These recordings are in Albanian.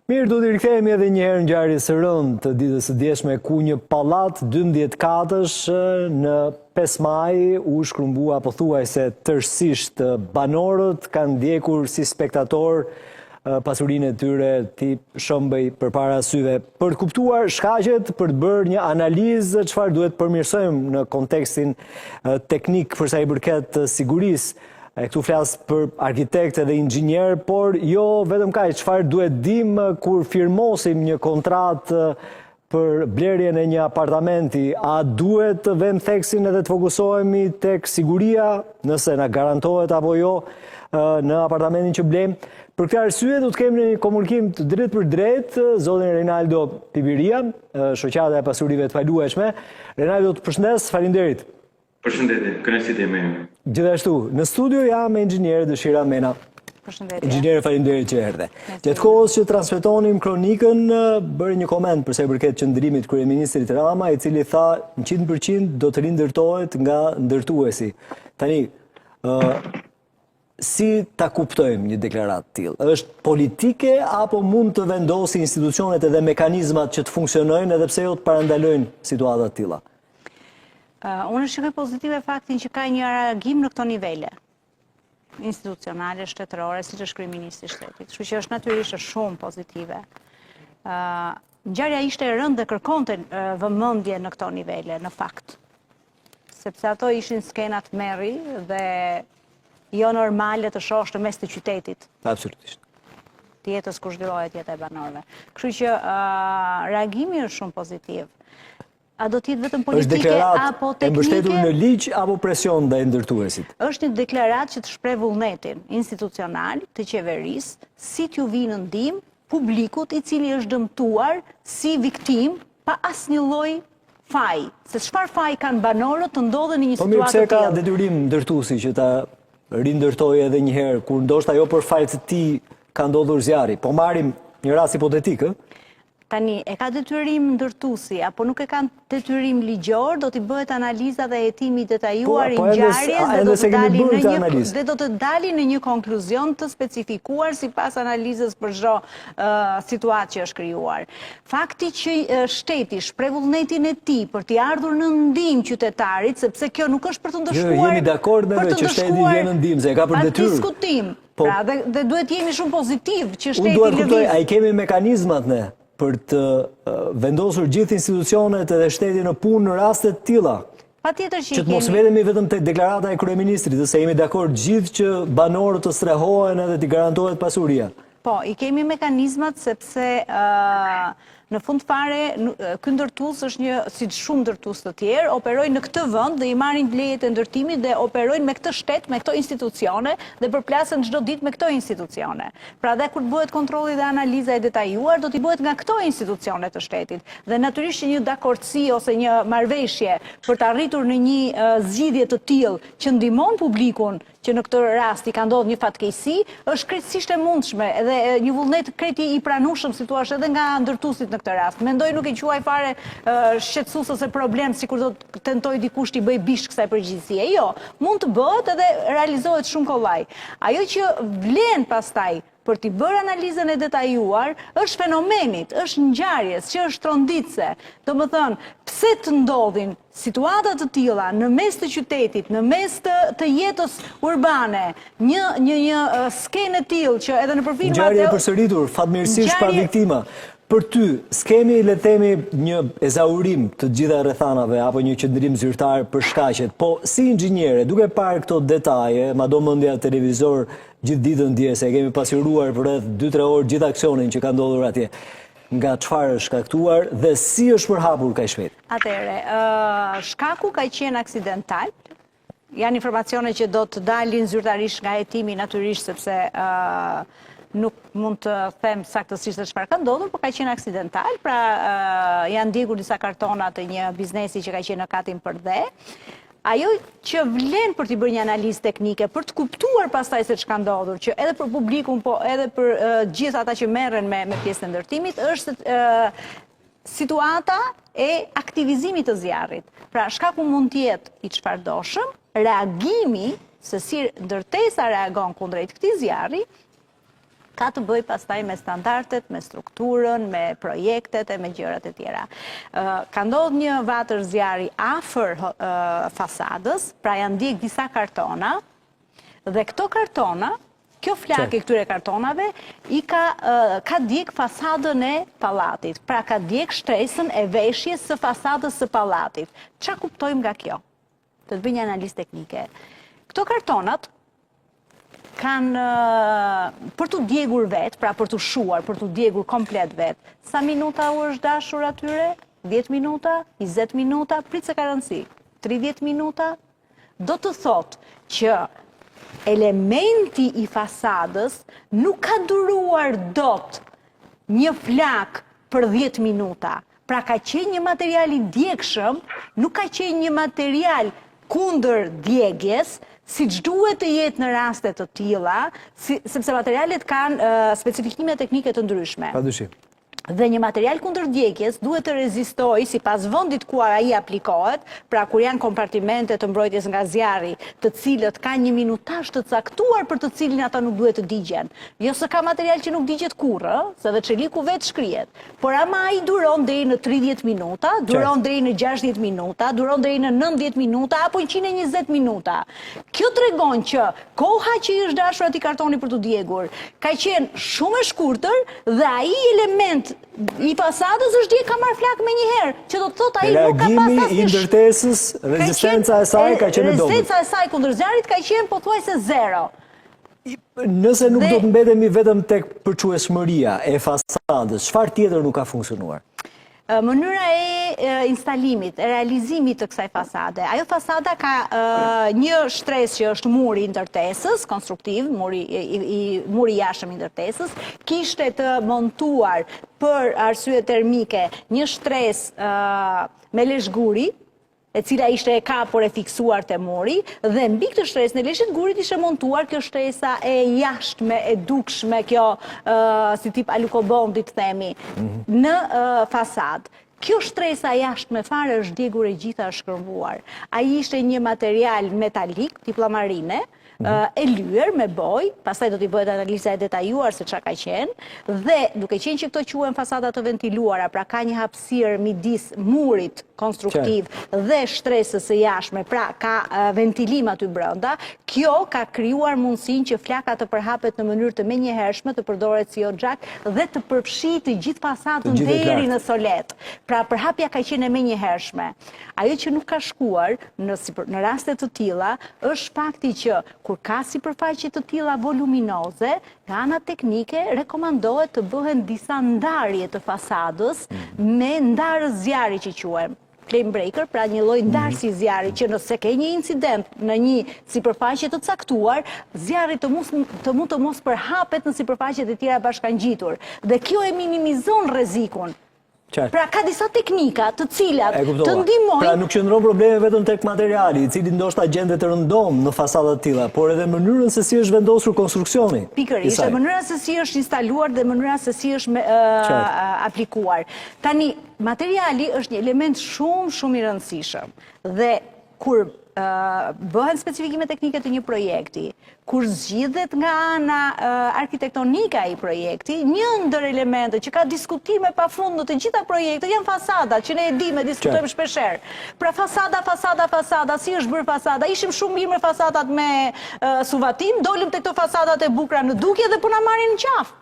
Mirë, do të rikthehemi edhe një herë ngjarjes së rëndë të ditës së djeshme ku një pallat 12 katësh në 5 maj u shkrumbua pothuajse tërësisht. Banorët kanë ndjekur si spektator pasurinë e tyre ti shëmbej përpara syve. Për të kuptuar shkaqet, për të bërë një analizë çfarë duhet përmirësojmë në kontekstin teknik për sa i përket sigurisë. E këtu flas për arkitektë dhe inxhinier, por jo vetëm kaq, çfarë duhet dim kur firmosim një kontratë për blerjen e një apartamenti, a duhet të vëmë theksin edhe të fokusohemi tek siguria, nëse na garantohet apo jo në apartamentin që blejmë. Për këtë arsye do të kemi një komunikim të drejtë për drejtë zotin Reinaldo Pibiria, shoqata e pasurive të paluajshme. Reinaldo, të përshëndes, faleminderit. Përshëndetje, kënaqësi me ju. Gjithashtu, në studio jam me inxhinier Dëshira Mena. Përshëndetje. Inxhinier, faleminderit që erdhe. Gjatë kohës që transmetonim kronikën, bëri një koment për sa i përket qëndrimit kryeministrit Rama, i cili tha 100% do të rindërtohet nga ndërtuesi. Tani, si ta kuptojmë një deklaratë të tillë? Është politike apo mund të vendosi institucionet edhe mekanizmat që të funksionojnë edhe pse jo të parandalojnë situata të tilla? Unë shikoj pozitive faktin që ka një reagim në këto nivele institucionale, shtetërore, siç është kryeministri i shtetit. Kështu që është natyrisht shumë pozitive. Ngjarja ishte e rëndë dhe kërkonte vëmendje në këto nivele, në fakt. Sepse ato ishin skenat merri dhe jo normale të shohësh në mes të qytetit. Absolutisht. Të jetës kur zhvillohet jeta e banorëve. Kështu që reagimi është shumë pozitiv. A do t'jetë vetëm politike apo teknike? E mbështetur në ligj apo presion ndaj ndërtuesit? Është një deklaratë që të shpreh vullnetin institucional të qeverisë, si t'ju vinë në ndihmë publikut i cili është dëmtuar si viktim pa asnjë lloj faji. Se çfarë faji kanë banorët të ndodhen në një situatë të tillë. Po mirë, pse ka detyrim ndërtuesi që ta rindërtojë edhe një herë, kur ndoshta jo për fal të tij ka ndodhur zjarri. Po marrim një rast hipotetik, Tani, e ka detyrim ndërtuesi, apo nuk e ka detyrim ligjor, do t'i bëhet analiza dhe hetimi detajuar i ngjarjes dhe do të dali në një konkluzion të specifikuar sipas analizës për çdo situatë që është krijuar. Fakti që shteti shpreh vullnetin e tij për t'i ardhur në ndihmë qytetarit, sepse kjo nuk është për të ndëshkuar. Jo, jemi dakord me që shteti vjen në ndihmë, se e ka për detyrë. Pa diskutim. Pra, dhe duhet jemi shumë pozitiv që shteti lëviz. Unë duhet kuptoj, ai kemi mekanizmat ne për të vendosur gjithë institucionet edhe shteti në punë në raste të tilla. Patjetër që të mos vetemi vetëm tek deklarata e kryeministrit, se jemi dakord gjithë që banorët të strehohen edhe t'i garantohet pasuria. Po, i kemi mekanizmat sepse në fund fare, ky ndërtues është një, si shumë ndërtues të tjerë, operojnë në këtë vend dhe i marrin lejet e ndërtimit dhe operojnë me këtë shtet, me këto institucione dhe përplasen çdo ditë me këto institucione. Pra dhe kur bëhet kontrolli dhe analiza e detajuar, do t'i bëhet nga këto institucione të shtetit. Dhe natyrisht që një dakordsi ose një marrëveshje për të arritur në një zgjidhje të tillë që ndihmon publikun që në këtë rast i ka ndodhur një fatkeqësi, është krejtësisht e mundshme edhe një vullnet kreti i pranueshëm si thua edhe nga ndërtuesit në këtë rast. Mendoj nuk e quaj fare shqetësues ose problem sikur do të tentoj dikush t'i bëj bishk kësaj përgjegjësie. Jo, mund të bëhet edhe realizohet shumë kollaj. Ajo që vlen pastaj për t'i bërë analizën e detajuar, është fenomenit, është ngjarjes, që është tronditse. Domethënë, pse të ndodhin situata të tilla në mes të qytetit, në mes të jetës urbane, një skenë e tillë që edhe në filmat ngjarje e përsëritur, fatmirësisht pa viktima. Për ty, s'kemi le të themi një ezaurim të gjitha rrethanave apo një qëndrim zyrtar për shkaqet, po si inxhiniere, duke parë këto detaje, madje mendja televizor gjithë ditën dje se kemi pasqyruar për rreth 2-3 orë gjithë aksionin që ka ndodhur atje. Nga çfarë është shkaktuar dhe si është përhapur kaq shpejt? Atëre, shkaku ka qenë aksidental. Janë informacione që do të dalin zyrtarisht nga hetimi natyrisht sepse nuk mund të them saktësisht se çfarë ka ndodhur, por ka qenë aksidental, pra janë ndjekur disa kartona të një biznesi që ka qenë në katin për dhe. Ajo që vlen për t'i bërë një analizë teknike, për të kuptuar pastaj se ç'ka ndodhur, që edhe për publikun, po edhe për gjithë ata që merren me pjesën e ndërtimit, është situata e aktivizimit të zjarrit. Pra, shkaku mund të jetë i çfarëdoshëm, reagimi se si ndërtesa reagon kundrejt këtij zjarri, ka të bëj pastaj me standardet, me strukturën, me projektet e me gjërat e tjera. Ka ndodhur një vatër zjarri afër fasadës, pra janë ndjek disa kartona, dhe këto kartona, kjo flakë e këtyre kartonave, ka djek fasadën e pallatit, pra ka djek shtresën e veshjes së fasadës së pallatit. Ç'a kuptojmë nga kjo? Të bëj një analizë teknike. Këto kartonat kanë për të djegur vetë, pra për të shuar, për të djegur komplet vetë. Sa minuta u është dashur atyre? 10 minuta? 20 minuta? Pritë se ka rëndësi. 30 minuta? Do të thotë që elementi i fasadës nuk ka duruar dot një flak për 10 minuta. Pra ka qenë një material i djegshëm, nuk ka qenë një material kundër djegjes, si që duhet të jetë në rastet të tilla, sepse materialet kanë specifikime teknike të ndryshme. Padyshim. Dhe një material kundër djegjes duhet të rezistojë sipas vendit ku ai aplikohet, pra kur janë kompartimente të mbrojtjes nga zjarri, të cilët kanë një minutazh të caktuar për të cilin ata nuk duhet të digjen. Jo se ka material që nuk digjet kurrë, se dhe çeliku vetë shkrihet, por ama ai duron deri në 30 minuta, duron deri në 60 minuta, duron deri në 90 minuta apo 120 minuta. Kjo tregon që koha që i është dashur atij kartoni për të djegur ka qenë shumë e shkurtër dhe ai element i fasadës është dje ka marrë flak me njëherë, që do të thotë ai nuk ka pas asnjë. Reagimi i ndërtesës, rezistenca e saj ka qenë e dobët. Rezistenca e saj kundër zjarrit ka qenë pothuajse 0. Nëse nuk do të mbetemi vetëm tek përqueshmëria e fasadës, çfarë tjetër nuk ka funksionuar? Mënyra e instalimit, e realizimit të kësaj fasade. Ajo fasada ka një shtresë që është muri i ndërtesës, konstruktiv, muri i jashtëm i ndërtesës, kishte të montuar për arsye termike një shtresë me leshguri, e cila ishte e kapur e fiksuar te muri, dhe mbi këtë shtresë në leshgurit ishte montuar kjo shtresa e jashtme, e dukshme, kjo si tip alukobombi të themi, në fasadë. Kjo shtresa jashtme fare është djegur e gjitha është shkërmuar. Ai ishte një material metalik, tip llamarine, e lyer me boj, pastaj do t'i bëhet analiza e detajuar se çka ka qenë, dhe duke qenë që këto quhen fasada të ventiluara, pra ka një hapësirë midis murit konstruktiv dhe shtresës së jashtme, pra ka ventilim aty brenda, kjo ka krijuar mundësinë që flaka të përhapet në mënyrë të menjëhershme, të përdoret si oxhak dhe të përfshijë të gjithë fasadën deri në solet. Pra përhapja ka qenë e menjëhershme. Ajo që nuk ka shkuar në raste të tilla është fakti që kur ka sipërfaqe të tilla voluminoze, nga ana teknike rekomandohet të bëhen disa ndarje të fasadës me ndarës zjarri që quajmë. Flame breaker, pra një lloj ndarësi zjarri që nëse ke një incident në një sipërfaqe të caktuar, zjarri të mund të mos përhapet në sipërfaqet e tjera bashkangjitur. Dhe kjo e minimizon rrezikun. Pra ka disa teknika të cilat të ndihmojnë. Pra nuk qëndron probleme vetëm tek materiali, i cili ndoshta gjendet të rëndom në fasada të tilla, por edhe mënyrën se si është vendosur konstruksioni. Pikërisht, mënyra se si është instaluar dhe mënyra se si është aplikuar. Tani, materiali është një element shumë i rëndësishëm. Dhe kur bëhen specifikime teknike të një projekti, kur zgjidhet nga ana arkitektonika i projekti, një ndër elemente që ka diskutime pafund në të gjitha projektet janë fasadat, që ne e dimë, diskutojmë shpeshherë. Pra fasada, si është bërë fasada? Ishim shumë mirë me fasadat me suvatim, dolim te këto fasadat e bukura në dukje dhe po na marrin në qafë.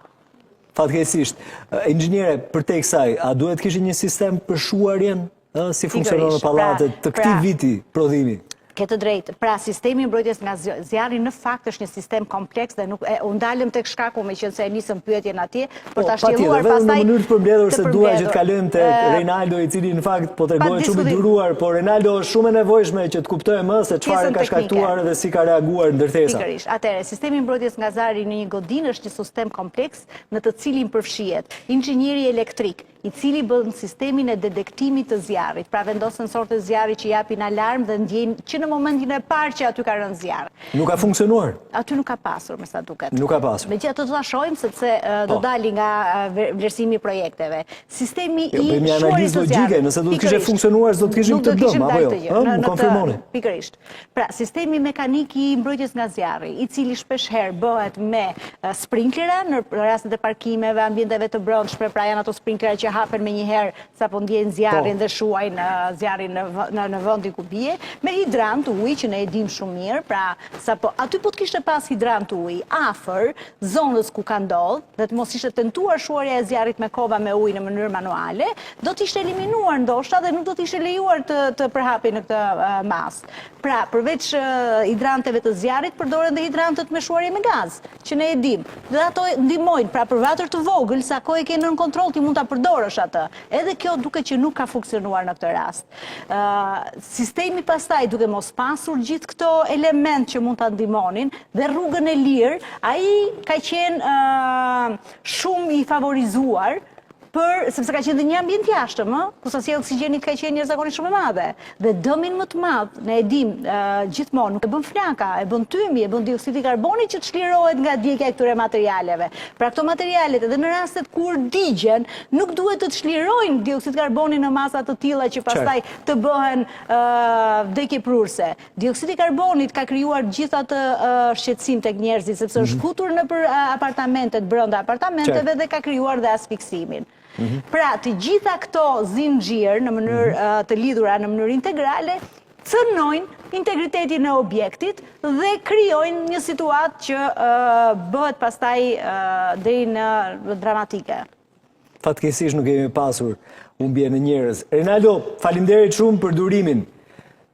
Fatkeqësisht, inxhiniere, përtej kësaj, a duhet kishte një sistem për shuarjen, si funksionon në pallatet të këtij viti prodhimi? Ke të drejtë. Pra, sistemi mbrojtjes nga zjarri në fakt është një sistem kompleks dhe nuk u ndalëm tek shkaku me qenë se e nisëm pyetjen atje për ta shtjelluar pastaj. Në mënyrë të përmbledhur se dua që të kalojmë tek Reinaldo, i cili në fakt po tregohet shumë i duruar, por Reinaldo është shumë e nevojshme që të kuptojë më se çfarë ka shkaktuar dhe si ka reaguar ndërtesa. Pikërisht. Atëherë, sistemi mbrojtjes nga zjarri në një godinë është një sistem kompleks në të cilin përfshihet inxhinieri elektrik, i cili bën sistemin e detektimit të zjarrit. Pra vendos sensorët e zjarrit që japin alarm dhe ndjejnë që në momentin e parë që aty ka rënë zjarr. Nuk ka funksionuar? Aty nuk ka pasur, me sa duket. Nuk ka pasur. Megjithatë do ta shohim sepse do dali nga vlerësimi i projekteve. Sistemi i bëjmë analizë logjike, nëse do të kishte funksionuar, do të kishim këtë dëm apo jo? Më konfirmoni. Pikërisht. Pra, sistemi mekanik i mbrojtjes nga zjarri, i cili shpesh herë bëhet me sprinklera në rastet e parkimeve, ambienteve të brendshme, pra janë ato sprinklera që hapen menjëherë sapo ndjejnë zjarrin dhe shuajnë zjarrin në vendin ku bie, me hidrant uji që ne e dim shumë mirë, pra sapo aty po të kishte pas hidrant uji afër zonës ku ka ndodhur, dhe të mos ishte tentuar shuarja e zjarrit me kova me ujë në mënyrë manuale, do të ishte eliminuar ndoshta dhe nuk do të ishte lejuar të përhapej në këtë mas. Pra, përveç hidranteve të zjarrit, përdoren dhe hidrantët me shuarje me gaz, që ne e dim. Dhe ato ndihmojnë, pra për vatër të vogël, sa kohë e ke nën kontroll ti mund ta përdorësh atë. Edhe kjo duket që nuk ka funksionuar në këtë rast. Sistemi pastaj duke mos pasur gjithë këto element që mund ta ndihmonin dhe rrugën e lirë, ai ka qenë shumë i favorizuar sepse ka qenë dhe një ambient jashtëm, ku sasia e oksigjenit ka qenë jashtëzakonisht shumë e madhe. Dhe dëmin më të madh, ne e dim gjithmonë, nuk e bën flaka, e bën tymi, e bën dioksidi i karbonit që çlirohet nga djegja e këtyre materialeve. Pra këto materialet edhe në rastet kur digjen, nuk duhet të çlirojnë dioksid karbonin në masa të tilla që pastaj të bëhen vdekje prurse. Dioksidi i karbonit ka krijuar gjithë atë shqetësim tek njerëzit, sepse është shkutur nëpër apartamentet, brenda apartamenteve dhe ka krijuar dhe asfiksimin. Pra, të gjitha këto zinxhir në mënyrë të lidhura në mënyrë integrale cënojnë integritetin e objektit dhe krijojnë një situatë që bëhet pastaj deri në dramatike. Fatkeqësisht nuk kemi pasur humbje në njerëz. Rinaldo, faleminderit shumë për durimin.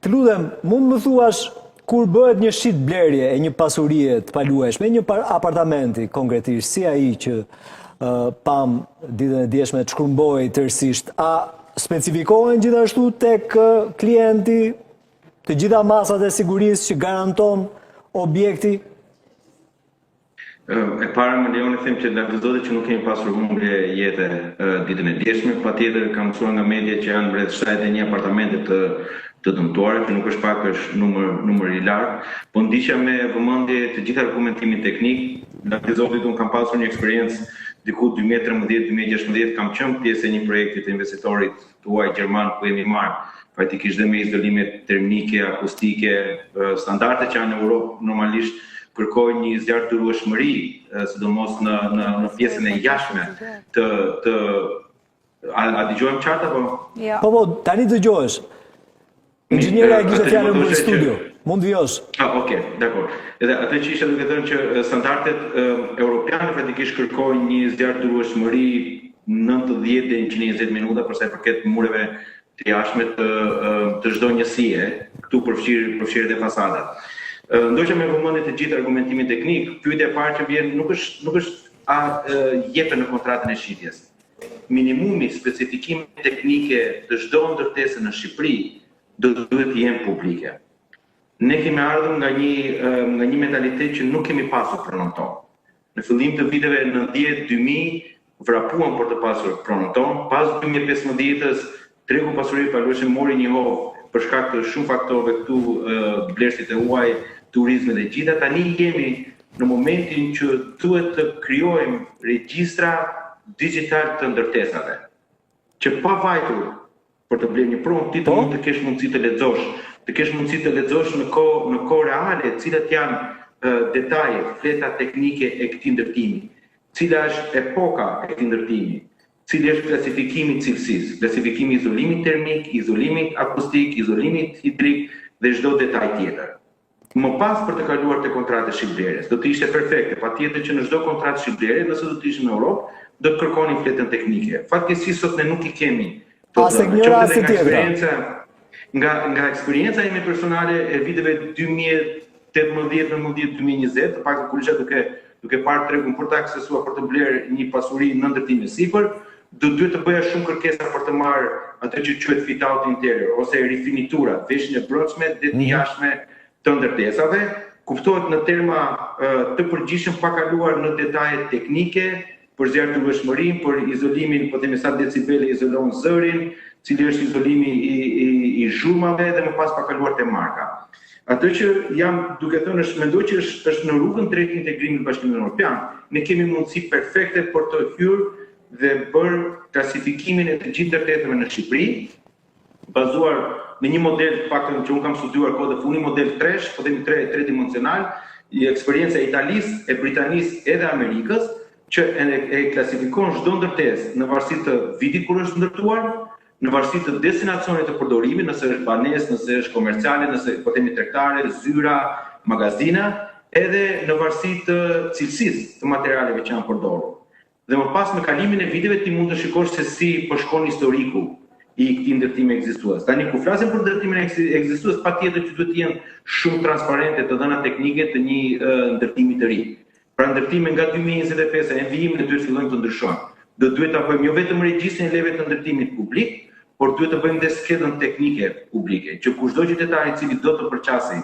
Të lutem, mund më thuash kur bëhet një shit blerje e një pasurie të paluajshme, një apartamenti konkretisht, si ai që pam ditën e djeshme të shkrumboi tërësisht, a specifikohen gjithashtu tek klienti të gjitha masat e sigurisë që garanton objekti? E para më lejoni them që lakëzohet që nuk kemi pasur humbje jete ditën e djeshme, patjetër kam mësuar nga media që janë rreth 71 apartamente të dëmtuara, që nuk është pak, është numër i lartë, po ndiqja me vëmendje të gjithë argumentimin teknik. Lakëzohet unë kam pasur një eksperiencë diku 2013-2016 kam qenë pjesë e një projekti të investitorit tuaj gjerman ku jemi marrë praktikisht dhe me izolime termike, akustike, standarde që janë në Europë normalisht kërkojnë një zjarrturueshmëri, sidomos në pjesën e jashtme a dëgjojmë qartë apo? Po, tani dëgjohesh. Inxhiniera e kishte fjalën në studio. Mund vjosh. Okej, dakor. Edhe atë që ishte duke thënë që standardet europiane praktikisht kërkojnë një zjarrturueshmëri 90 deri 120 minuta për sa i përket mureve të jashtme të çdo njësie, këtu përfshirë dhe fasadat. Ndoshta me vëmendje të gjithë argumentimin teknik, pyetja e parë që vjen nuk është jepen në kontratën e shitjes. Minimumi specifikime teknike të çdo ndërtese në Shqipëri duhet të jenë publike. Ne kemi ardhur nga një mentalitet që nuk kemi pasur pronon ton. Në fillim të viteve 90-2000 vrapuan për të pasur pronon ton, pas 2015-s tregu pasurie paluajshme mori një hovë për shkak të shumë faktorëve këtu, blerësit e huaj, turizmi dhe gjitha. Tani jemi në momentin që duhet të krijojmë regjistra digital të ndërtesave, që pa vajtur për të blerë një pronë, ti mund të kesh mundësi të lexosh në kohë reale cilat janë detaje, fleta teknike e këtij ndërtimi, cila është epoka e këtij ndërtimi, cili është klasifikimi i cilësisë, klasifikimi i izolimit termik, izolimit akustik, izolimit hidrik dhe çdo detaj tjetër. Më pas për të kaluar te kontratë shitblerjes, do të ishte perfekte, patjetër që në çdo kontratë shitblerje, nëse do të ishim në Europë, do të kërkonin fletën teknike. Fatkeqësisht sot ne nuk i kemi. Nga eksperienca ime personale e viteve 2018-2019, të paktën kur isha duke parë tregun për të aksesuar për të blerë një pasuri në ndërtim të sipër, duhet të bëja shumë kërkesa për të marrë atë që quhet fit out interior ose rifinitura, veshjen e brendshme dhe të jashtme të ndërtesave, kuptohet në terma të përgjithshëm pa kaluar në detaje teknike, për zjarrëtueshmërinë, për izolimin, po themi sa decibele izolon zërin, cili është izolimi i zhurmave dhe më pas pa kaluar te marka. Atë që jam duke thënë është mendoj që është në rrugën drejt integrimit në Bashkimin Evropian. Ne kemi mundësi perfekte për të hyrë dhe bërë klasifikimin e të gjithë ndërteteve në Shqipëri, bazuar në një model faktën që unë kam studiuar kohë dhe funi, model tresh, po themi tre dimensional, i eksperjenca e Italisë, e Britanisë edhe Amerikës, që e klasifikon çdo ndërtesë në varësi të vitit kur është ndërtuar, në varësi të destinacionit të përdorimit, nëse është banesë, nëse është komerciale, nëse po themi tregtare, zyra, magazina, edhe në varësi të cilësisë të materialeve që janë përdorur. Dhe më pas me kalimin e viteve ti mund të shikosh se si po shkon historiku i këtij ndërtimi ekzistues. Tani kur flasim për ndërtimin ekzistues, patjetër që duhet të jenë shumë transparente të dhëna teknike të një ndërtimi të ri. Pra ndërtimi nga 2025 e vijimin duhet fillojnë të ndryshojnë. Do duhet ta bëjmë jo vetëm regjistrin e leve të ndërtimit publik, por duhet të bëjmë dhe skedën teknike publike, që kushdo qytetar i cili do të përqasë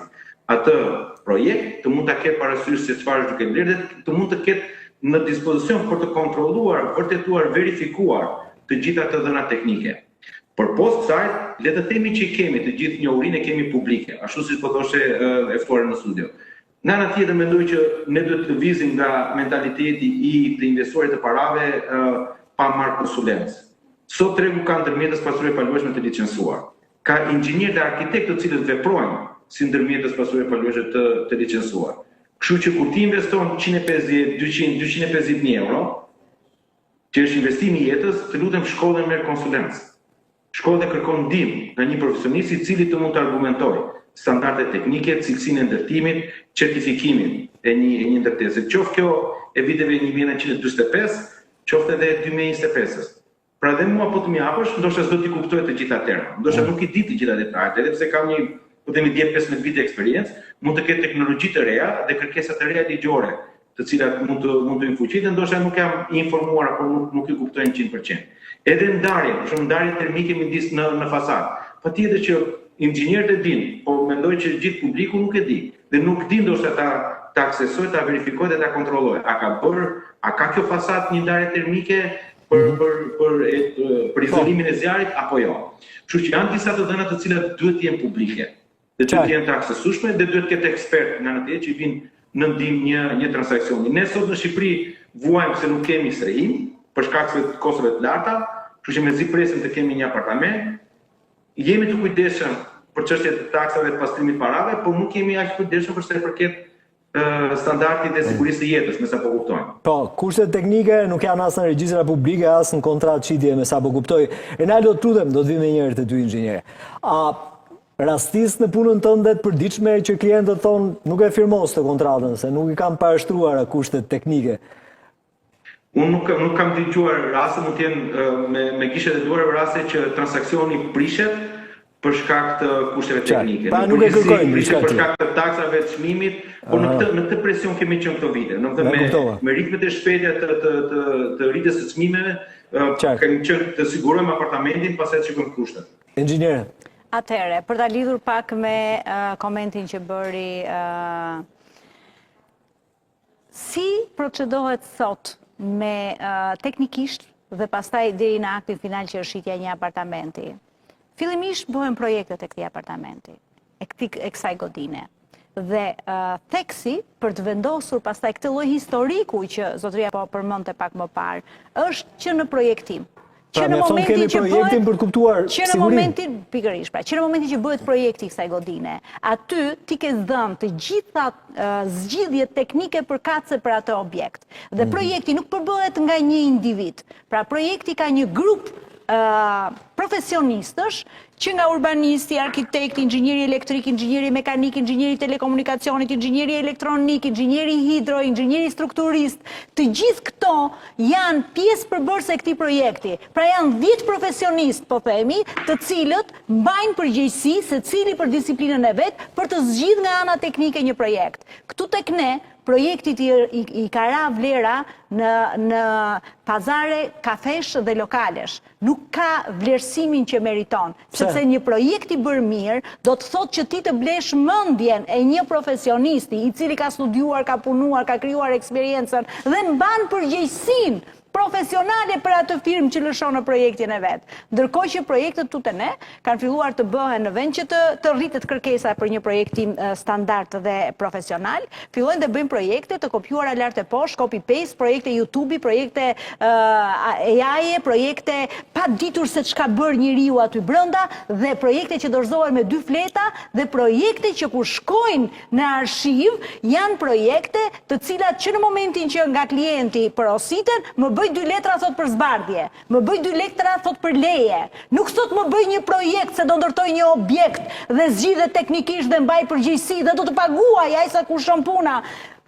atë projekt, të mund ta ketë parasysh se çfarë është duke blerë dhe të mund të ketë në dispozicion për të kontrolluar, vërtetuar, verifikuar të gjitha të dhëna teknike. Por post kësaj, le të themi që kemi të gjithë njohurinë e kemi publike, ashtu siç po thoshte e ftuara në studio. Në ana tjetër mendoj që ne duhet të lëvizim nga mentaliteti i të investorit të parave pa marrë konsulencë. Sot tregu ka ndërmjetës pasuri e palueshme të licencuar. Ka inxhinierë dhe arkitektë të cilët veprojnë si ndërmjetës pasuri e palueshme të licencuar. Kështu që kur ti investon 250.000 euro, që është investimi i jetës, të lutem shko dhe merr konsulencë. Shko dhe kërkon ndihmë nga një profesionist i cili të mund të argumentojë standardet teknike, cilësinë e ndërtimit, certifikimin e një ndërtese. Qoftë kjo e viteve 1945, qoftë edhe 2025-s. Pra dhe mua po të më japësh, ndoshta s'do t'i kuptoj të gjitha termat. Ndoshta nuk i di të gjitha detajet, edhe pse kam një, po themi 10-15 vite eksperiencë, mund të ketë teknologji të reja dhe kërkesa të reja ligjore, të cilat mund të infuqiten, ndoshta nuk jam i informuar apo nuk i kuptoj 100%. Edhe ndarje, për shembull ndarje termike midis në fasadë. Patjetër që inxhinierët e dinë, po mendoj që gjithë publiku nuk e di. Dhe nuk di ndoshta ta aksesojë, ta verifikojë dhe ta kontrollojë. A ka kjo fasadë një ndarje termike për izolimin e zjarrit apo jo? Kështu që janë disa të dhëna të cilat duhet të jenë publike. Dhe duhet të jenë të aksesueshme dhe duhet të ketë ekspert në anë që vijnë në ndihmë një transaksioni. Ne sot në Shqipëri vuajmë se nuk kemi strehim për shkak të kostove të larta, kështu që mezi presim të kemi një apartament. Jemi të kujdesshëm për çështjet e taksave të pastrimit parave, por nuk jemi aq kujdesshëm për sa i përket standardit e sigurisë së jetës, me sa po kuptojmë. Po, kushtet teknike nuk janë as në regjistra publike, as në kontratë qitje, me sa po kuptoj. Renaldo, tutem, do të vim me njëherë të dy inxhiniere. A rastis në punën tënde të përditshme që klientët thonë nuk e firmos të kontratën, se nuk i kam parashtruar kushtet teknike? Unë nuk kam dëgjuar raste, mund të jenë me gishtet e duara raste që transaksioni prishet për shkak të kushteve teknike. Pa nuk e kërkojnë për shkak të taksave të çmimit, por në këtë presion kemi qenë këto vite. Me ritmet e shpejta të rritjes së çmimeve, kemi qenë të sigurojmë apartamentin pastaj të shikojmë kushtet. Inxhiniere. Atëherë, për ta lidhur pak me komentin që bëri, si procedohet sot me teknikisht dhe pastaj deri në aktin final që është shitja një apartamenti? Fillimisht bëhen projektet e këtij apartamenti, e kësaj godine. Dhe theksi për të vendosur pastaj këtë lloj historiku që zotëria po përmendte pak më parë, është që në projektim. Pra me thonë kemi projektin për të kuptuar sigurinë. Pikërisht, pra, që në momentin që bëhet projekti kësaj godine, aty ti ke dhënë të gjitha zgjidhjet teknike përkatëse për atë objekt. Dhe projekti nuk përbëhet nga një individ. Pra projekti ka një grup profesionistësh që nga urbanisti, arkitekti, inxhinieri elektrik, inxhinieri mekanik, inxhinieri telekomunikacionit, inxhinieri elektronik, inxhinieri hidro, inxhinieri strukturist, të gjithë këto janë pjesë përbërëse e këtij projekti. Pra janë 10 profesionistë, po themi, të cilët mbajnë përgjegjësi secili për disiplinën e vet për të zgjidhur nga ana teknike një projekt. Këtu tek ne projektit i ka ra vlera në pazare kafesh dhe lokalesh. Nuk ka vlerësimin që meriton. Sepse një projekt i bërë mirë do të thotë që ti të blesh mendjen e një profesionisti i cili ka studiuar, ka punuar, ka krijuar eksperiencën dhe mban përgjegjësinë profesionale për atë firmë që lëshon në projektin e vetë. Ndërkohë që projektet tutene kanë filluar të bëhen në vend që të rritet kërkesa për një projektim standard dhe profesional, fillojnë të bëjnë projekte të kopjuara lart e poshtë, copy-paste, projekte YouTube, projekte AI, projekte pa ditur se çka bër njeriu aty brenda dhe projekte që dorëzohen me 2 fleta dhe projekte që kur shkojnë në arshiv janë projekte të cilat që në momentin që nga klienti porositen, më bëj 2 letra thot për zbardhje, më bëj 2 letra thot për leje. Nuk thot më bëj një projekt se do ndërtoj një objekt dhe zgjidhet teknikisht dhe mbaj përgjegjësi dhe do të paguaj ai sa kushton puna.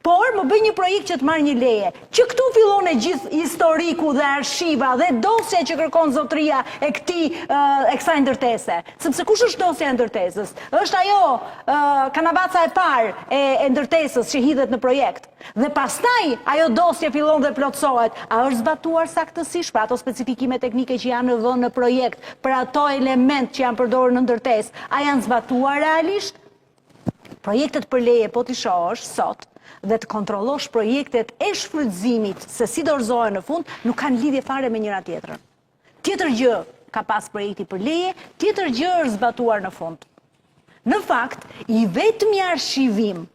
Por më bëj një projekt që të marrë një leje. Që këtu fillon e gjithë historiku dhe arshiva dhe dosja që kërkon zotëria e kësaj ndërtese. Sepse kush është dosja e ndërtesës? Është ajo kanavaca e parë e ndërtesës që hidhet në projekt. Dhe pastaj ajo dosje fillon dhe plotësohet. A është zbatuar saktësisht për ato specifikime teknike që janë vënë në projekt, për ato element që janë përdorur në ndërtesë, a janë zbatuar realisht? Projektet për leje po t'i shohësh sot dhe të kontrollosh projektet e shfrytëzimit se si dorëzohen në fund, nuk kanë lidhje fare me njëra tjetrën. Tjetër gjë ka pas projekti për leje, tjetër gjë është zbatuar në fund. Në fakt, i vetmi arshivim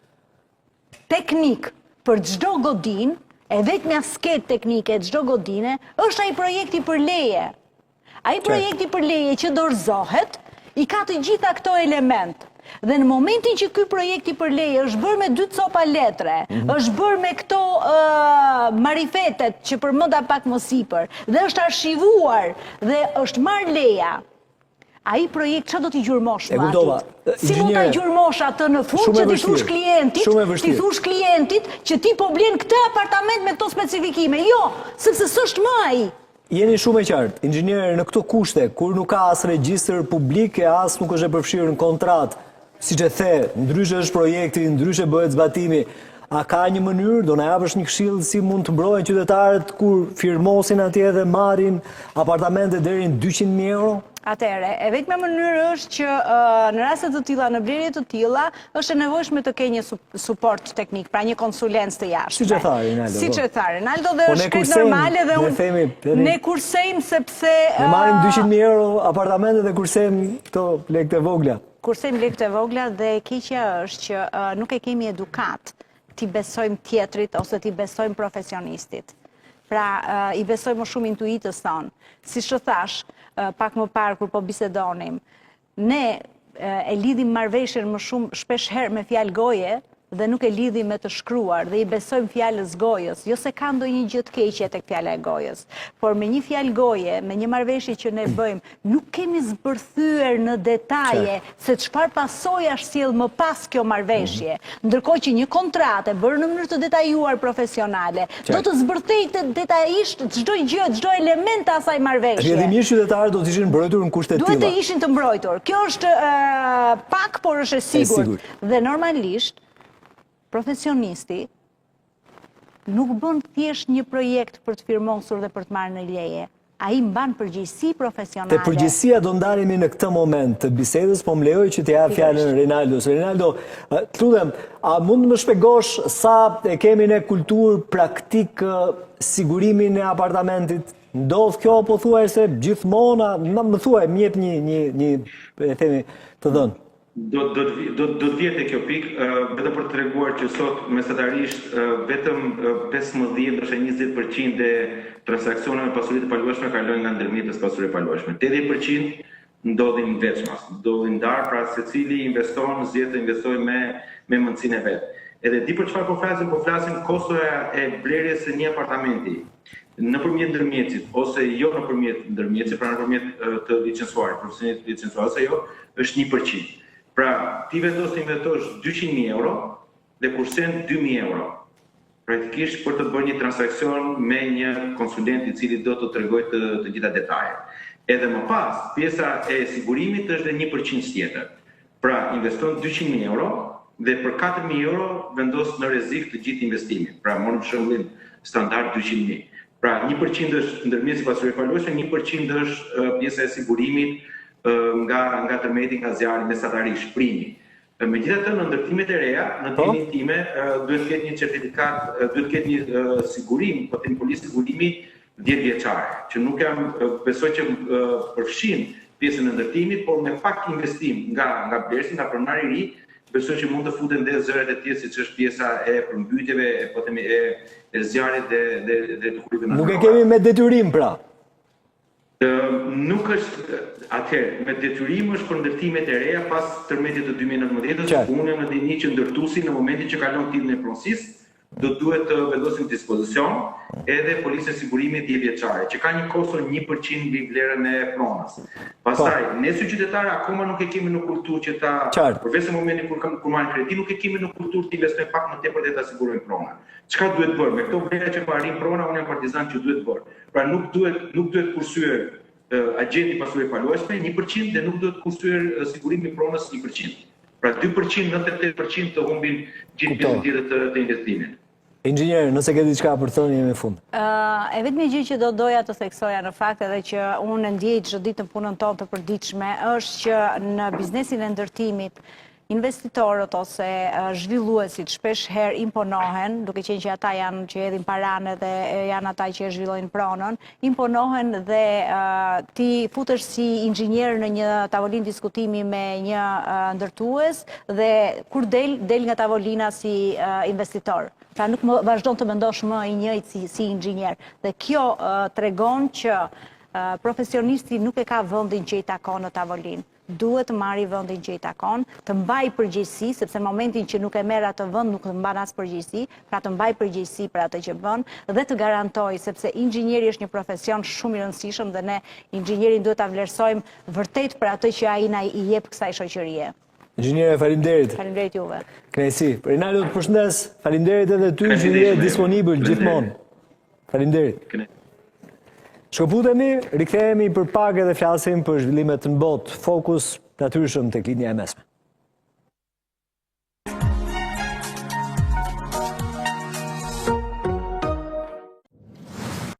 teknik për çdo godin, e vetmja sketë teknike e çdo godine, është ai projekti për leje. Ai projekti për leje që dorëzohet, i ka të gjitha këto elementë. Dhe në momentin që ky projekti për leje është bërë me 2 copa letre, është bërë me këto marifetet që përmenda pak më sipër, dhe është arshivuar dhe është marrë leja, ai projekt çfarë do t'i gjurmosh më aty? Si mund ta gjurmosh atë në fund që ti thush klientit që ti po blen këtë apartament me këto specifikime? Jo, sepse s'është më ai. Jeni shumë e qartë, inxhinier, në këto kushte, kur nuk ka as regjistër publik e as nuk është e përfshirë në kontratë, si që the, ndryshe është projekti, ndryshe bëhet zbatimi, a ka një mënyrë, do na japësh një këshill si mund të mbrohen qytetarët kur firmosin atje dhe marrin apartamente deri në 200.000 euro? Atëherë, e vetmja mënyrë është që në raste të tilla, në blerje të tilla, është e nevojshme të kenë një suport teknik, pra një konsulencë të jashtme. Siç e tha Rinaldo. Siç e tha Rinaldo dhe është krejt normale dhe ne kursejmë sepse ne marrim 200.000 euro apartamente dhe kursejmë këto lekë të vogla. Kursejmë lekë të vogla dhe keqja është që nuk e kemi edukat t'i besojmë tjetrit ose t'i besojmë profesionistit. Pra, i besojmë më shumë intuitës tonë. Si që thash, pak më parë kur po bisedonim, ne e lidhim marrëveshjen më shumë shpesh herë me fjalë goje dhe nuk e lidhim me të shkruar dhe i besojmë fjalës gojës, jo se ka ndonjë gjë të keqe tek fjala e gojës, por me një fjalë goje, me një marrëveshje që ne bëjmë, nuk kemi zbërthyer në detaje se çfarë pasojash sjell më pas kjo marrëveshje. Ndërkohë që një kontratë e bërë në mënyrë të detajuar profesionale, do të zbërthejë detajisht çdo gjë, çdo element të asaj marrëveshje. Rrjedhimisht qytetarët do të ishin mbrojtur në kushte të tilla. Duhet të ishin të mbrojtur. Kjo është pak, por është e sigurt. Dhe normalisht profesionisti nuk bën thjesht një projekt për të firmosur dhe për të marrë në leje. Ai mban përgjegjësi profesionale. Te përgjegjësia do ndaremi në këtë moment të bisedës, po më lejoj që të jap fjalën Rinaldos. Rinaldo, të lutem, a mund të më shpjegosh sa e kemi ne kulturë praktik sigurimin e apartamentit? Ndodh kjo pothuajse gjithmonë, më thuaj, më jep një e themi të dhënë. Do të vjetë e kjo pikë, vetëm për të treguar që sot mesatarisht vetëm 15 ose 20% e transaksioneve me pasuri të paluajshme kalojnë nga ndërmjetës pasuri të paluajshme. 80% ndodhin veçmas, ndodhin darë, pra secili investon, zgjedh të investojë me mendsinë e vet. Edhe di për çfarë po flasim kostoja e blerjes së një apartamenti nëpërmjet ndërmjetësit ose jo nëpërmjet ndërmjetësit, pra nëpërmjet të licencuarit, profesionit licencuar ose jo, është 1%. Pra, ti vendos të investosh 200.000 euro dhe kursen 2.000 euro. Praktikisht për të bërë një transakcion me një konsulent i cili do të tregojë të gjitha detajet. Edhe më pas, pjesa e sigurimit është dhe 1% tjetër. Pra, investon 200.000 euro dhe për 4.000 euro vendos në rrezik të gjithë investimin. Pra, morëm shembullin standard 200.000. Pra, 1% është ndërmjetësi pasuri paluajshme, 1% është pjesa e sigurimit nga tërmeti, nga zjarri mesatarisht, primi. Megjithatë, në ndërtimet e reja, në temin time, duhet të ketë një certifikat, duhet të ketë një sigurim, po të një polisë sigurimi 10 vjeçare, që nuk jam besoj që përfshin pjesën e ndërtimit, por me pak investim nga blersi, nga pronari i ri, besoj që mund të futen dhe zëret e tjerë, siç është pjesa e përmbytjeve, e zjarrit dhe të kurrive natyrore. Nuk e kemi me detyrim pra. Nuk është atëherë, me detyrim është për ndërtimet e reja pas tërmetit të 2019-s, unë në dini që ndërtuesi në momentin që kalon titllin e pronësisë, do duhet të vendosin dispozicion edhe policën e sigurimit 10 vjeçare, që ka një kosto 1% mbi vlerën e pronës. Pastaj, ne si qytetarë akoma nuk e kemi në kulturë që ta, përveç në momentin kur marrim kredi, nuk e kemi në kulturë të investojmë pak më tepër dhe ta sigurojmë pronën. Çka duhet bërë? Me këto vlera që po arrin prona, unë jam partizan që duhet bërë. Pra nuk duhet kursyer agjenti pasuri paluajtshme 1% dhe nuk duhet kursyer sigurimi i pronës 1%. Pra 2%, 98% të humbin gjithë pjesën tjetër të investimit. Inxhinier, nëse ke diçka për thënë jemi në fund. E vetmi gjë që do doja të theksoja në fakt edhe që unë ndjej çdo ditë në punën tonë të përditshme është që në biznesin e ndërtimit investitorët ose zhvilluesit shpesh herë imponohen, duke qenë që ata janë që hedhin paranë dhe janë ata që e zhvillojnë pronën, imponohen dhe ti futesh si inxhinier në një tavolinë diskutimi me një ndërtues dhe kur del nga tavolina si investitor. Pra nuk vazhdon të mendosh më i njëjtë si inxhinier. Dhe kjo tregon që profesionisti nuk e ka vendin që i takon në tavolinë. Duhet të marrë vendin që i takon, të mbaj përgjegjësi, sepse në momentin që nuk e merr atë vend nuk të mban as përgjegjësi, pra të mbaj përgjegjësi për atë që bën dhe të garantoj, sepse inxhinieri është një profesion shumë i rëndësishëm dhe ne inxhinierin duhet ta vlerësojmë vërtet për atë që ai na i jep kësaj shoqërie. Inxhiniere, faleminderit. Faleminderit juve. Kënaqësi. Rinaldo, të përshëndes. Faleminderit edhe ty që je disponibël gjithmonë. Faleminderit. Shkëputemi, rikthehemi për pak edhe flasim për zhvillimet në botë. Fokus natyrshëm tek linja e mesme.